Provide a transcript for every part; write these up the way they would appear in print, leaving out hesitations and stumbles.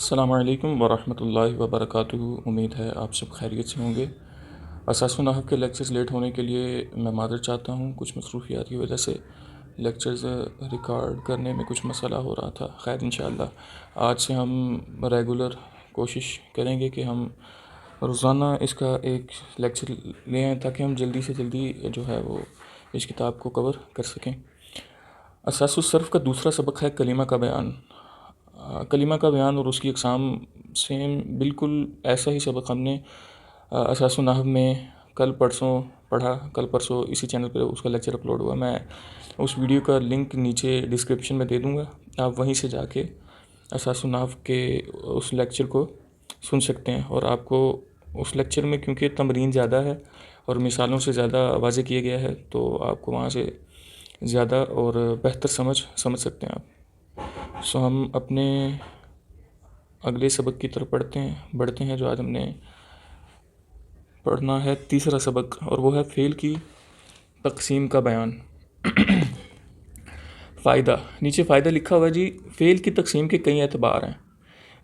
السلام علیکم ورحمۃ اللہ وبرکاتہ۔ امید ہے آپ سب خیریت سے ہوں گے۔ اساس و نحو کے لیکچرز لیٹ ہونے کے لیے میں معذرت چاہتا ہوں، کچھ مصروفیات کی وجہ سے لیکچرز ریکارڈ کرنے میں کچھ مسئلہ ہو رہا تھا۔ خیر انشاءاللہ آج سے ہم ریگولر کوشش کریں گے کہ ہم روزانہ اس کا ایک لیکچر لیں تاکہ ہم جلدی سے جلدی جو ہے وہ اس کتاب کو کور کر سکیں۔ اساس الصرف کا دوسرا سبق ہے کلمہ کا بیان۔ کلمہ کا بیان اور اس کی اقسام سیم بالکل ایسا ہی سبق ہم نے اساس و نحو میں کل پرسوں اسی چینل پہ اس کا لیکچر اپلوڈ ہوا۔ میں اس ویڈیو کا لنک نیچے ڈسکرپشن میں دے دوں گا، آپ وہیں سے جا کے اساس و نحو کے اس لیکچر کو سن سکتے ہیں۔ اور آپ کو اس لیکچر میں کیونکہ تمرین زیادہ ہے اور مثالوں سے زیادہ واضح کیا گیا ہے تو آپ کو وہاں سے زیادہ اور بہتر سمجھ سکتے ہیں آپ۔ ہم اپنے اگلے سبق کی طرف بڑھتے ہیں جو آج ہم نے پڑھنا ہے تیسرا سبق، اور وہ ہے فعل کی تقسیم کا بیان۔ فائدہ، نیچے فائدہ لکھا ہوا ہے جی۔ فعل کی تقسیم کے کئی اعتبار ہیں،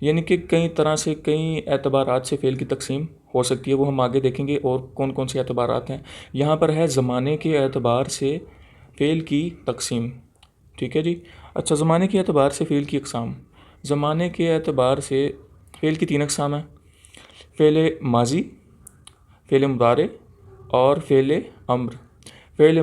یعنی کہ کئی طرح سے کئی اعتبارات سے فعل کی تقسیم ہو سکتی ہے، وہ ہم آگے دیکھیں گے اور کون کون سے اعتبارات ہیں۔ یہاں پر ہے زمانے کے اعتبار سے فعل کی تقسیم، ٹھیک ہے جی۔ اچھا، زمانے کے اعتبار سے فعل کی اقسام۔ زمانے کے اعتبار سے فعل کی 3 اقسام ہیں: فعل ماضی، فعل مضارع اور فعل امر۔ فعل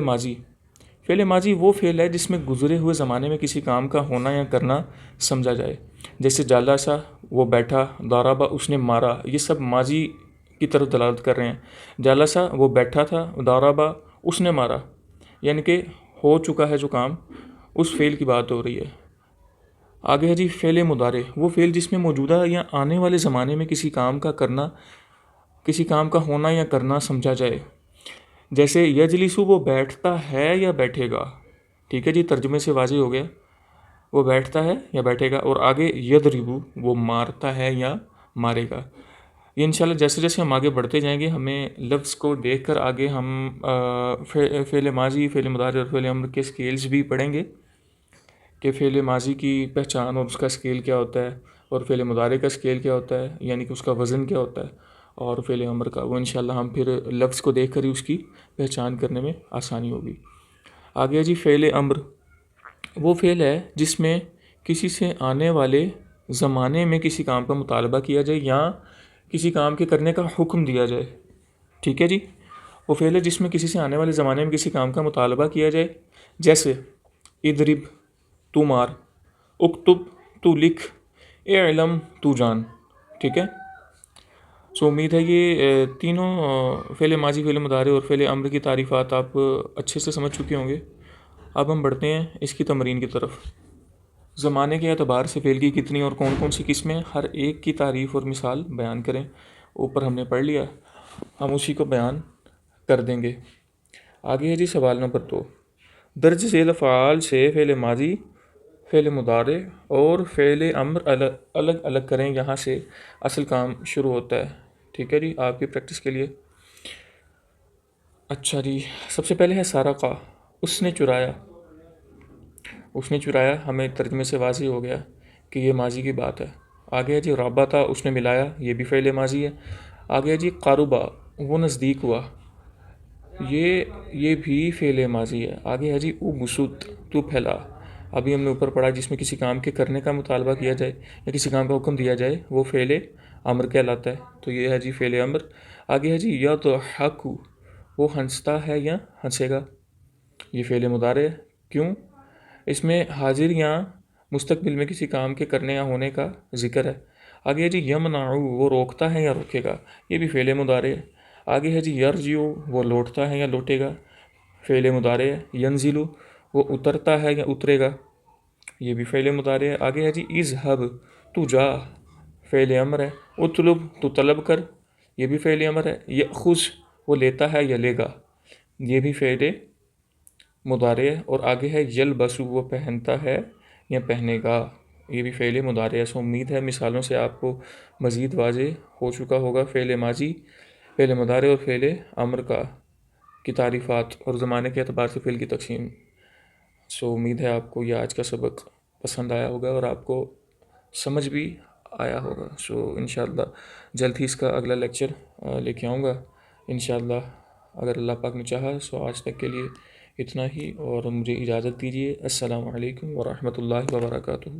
ماضی وہ فعل ہے جس میں گزرے ہوئے زمانے میں کسی کام کا ہونا یا کرنا سمجھا جائے، جیسے جالسا وہ بیٹھا، ضربا اس نے مارا، یہ سب ماضی کی طرف دلالت کر رہے ہیں۔ جالسا وہ بیٹھا تھا، ضربا اس نے مارا، یعنی کہ ہو چکا ہے جو کام، اس فعل کی بات ہو رہی ہے۔ آگے ہے جی فعل مضارع، وہ فعل جس میں موجودہ یا آنے والے زمانے میں کسی کام کا ہونا یا کرنا سمجھا جائے، جیسے یجلسو وہ بیٹھتا ہے یا بیٹھے گا، ٹھیک ہے جی، ترجمے سے واضح ہو گیا، وہ بیٹھتا ہے یا بیٹھے گا۔ اور آگے یضربو وہ مارتا ہے یا مارے گا۔ یہ انشاءاللہ جیسے جیسے ہم آگے بڑھتے جائیں گے ہمیں لفظ کو دیکھ کر آگے ہم فعل ماضی، فعل مضارع اور فعل امر کے اسکیلز بھی پڑھیں گے کہ فعل ماضی کی پہچان اور اس کا اسکیل کیا ہوتا ہے، اور فعل مضارع کا اسکیل کیا ہوتا ہے، یعنی کہ اس کا وزن کیا ہوتا ہے، اور فعل امر کا، وہ انشاءاللہ ہم پھر لفظ کو دیکھ کر ہی اس کی پہچان کرنے میں آسانی ہوگی۔ آگے جی فعل امر، وہ فعل ہے جس میں کسی سے آنے والے زمانے میں کسی کام کا مطالبہ کیا جائے یا کسی کام کے کرنے کا حکم دیا جائے، ٹھیک ہے جی۔ وہ فعل ہے جس میں کسی سے آنے والے زمانے میں کسی کام کا مطالبہ کیا جائے، جیسے اضرب تو مار، اکتب تو لکھ، اعلم تو جان، ٹھیک ہے۔ امید ہے یہ تینوں فعل ماضی، فعل مضارع اور فعل امر کی تعریفات آپ اچھے سے سمجھ چکے ہوں گے۔ اب ہم بڑھتے ہیں اس کی تمرین کی طرف۔ زمانے کے اعتبار سے فعل کی کتنی اور کون کون سی قسمیں، ہر ایک کی تعریف اور مثال بیان کریں۔ اوپر ہم نے پڑھ لیا، ہم اسی کو بیان کر دیں گے۔ آگے ہے جی سوال نمبر 2، درج ذیل افعال سے فعل ماضی، فعل مضارع اور فعل امر الگ الگ کریں، یہاں سے اصل کام شروع ہوتا ہے، ٹھیک ہے جی، آپ کی پریکٹس کے لیے۔ اچھا جی، سب سے پہلے ہے سارقہ، اس نے چرایا۔ اس نے چرایا ہمیں ترجمے سے واضح ہو گیا کہ یہ ماضی کی بات ہے۔ آگے ہے جی رابطہ، اس نے ملایا، یہ بھی فعل ماضی ہے۔ آگے ہے جی قربا، وہ نزدیک ہوا، یہ بھی فعل ماضی ہے۔ آگے ہے جی او بسط، تو پھیلا، ابھی ہم نے اوپر پڑھا جس میں کسی کام کے کرنے کا مطالبہ کیا جائے یا کسی کام کا حکم دیا جائے وہ فعل امر کہلاتا ہے، تو یہ ہے جی فعل امر۔ آگے ہے جی یضحک، وہ ہنستا ہے یا ہنسے گا، یہ فعل مضارع ہے۔ کیوں؟ اس میں حاضر یا مستقبل میں کسی کام کے کرنے یا ہونے کا ذکر ہے۔ آگے ہے جی یمنع، وہ روکتا ہے یا روکے گا، یہ بھی فعل مضارع ہے۔ آگے ہے جی یرجع، وہ لوٹتا ہے یا لوٹے گا، فعل مضارع ہے۔ ینزل، وہ اترتا ہے یا اترے گا، یہ بھی فعل مضارع ہے۔ آگے ہے جی اذهب، تو جا، فعل امر ہے۔ اطلب، تو طلب کر، یہ بھی فعل امر ہے۔ یأخذ، وہ لیتا ہے یا لے گا، یہ بھی فعل مضارع ہے۔ اور آگے ہے یلبس، وہ پہنتا ہے یا پہنے گا، یہ بھی فعل مضارع ہے۔ امید ہے مثالوں سے آپ کو مزید واضح ہو چکا ہوگا فعل ماضی، فعل مضارع اور فعل امر کی تعریفات اور زمانے کے اعتبار سے فعل کی تقسیم۔ امید ہے آپ کو یہ آج کا سبق پسند آیا ہوگا اور آپ کو سمجھ بھی آیا ہوگا. سو انشاءاللہ جلد ہی اس کا اگلا لیکچر لے کے آؤں گا انشاءاللہ، اگر اللہ پاک نے چاہا. سو آج تک کے لیے اتنا ہی، اور مجھے اجازت دیجیے. السلام علیکم ورحمۃ اللہ وبرکاتہ.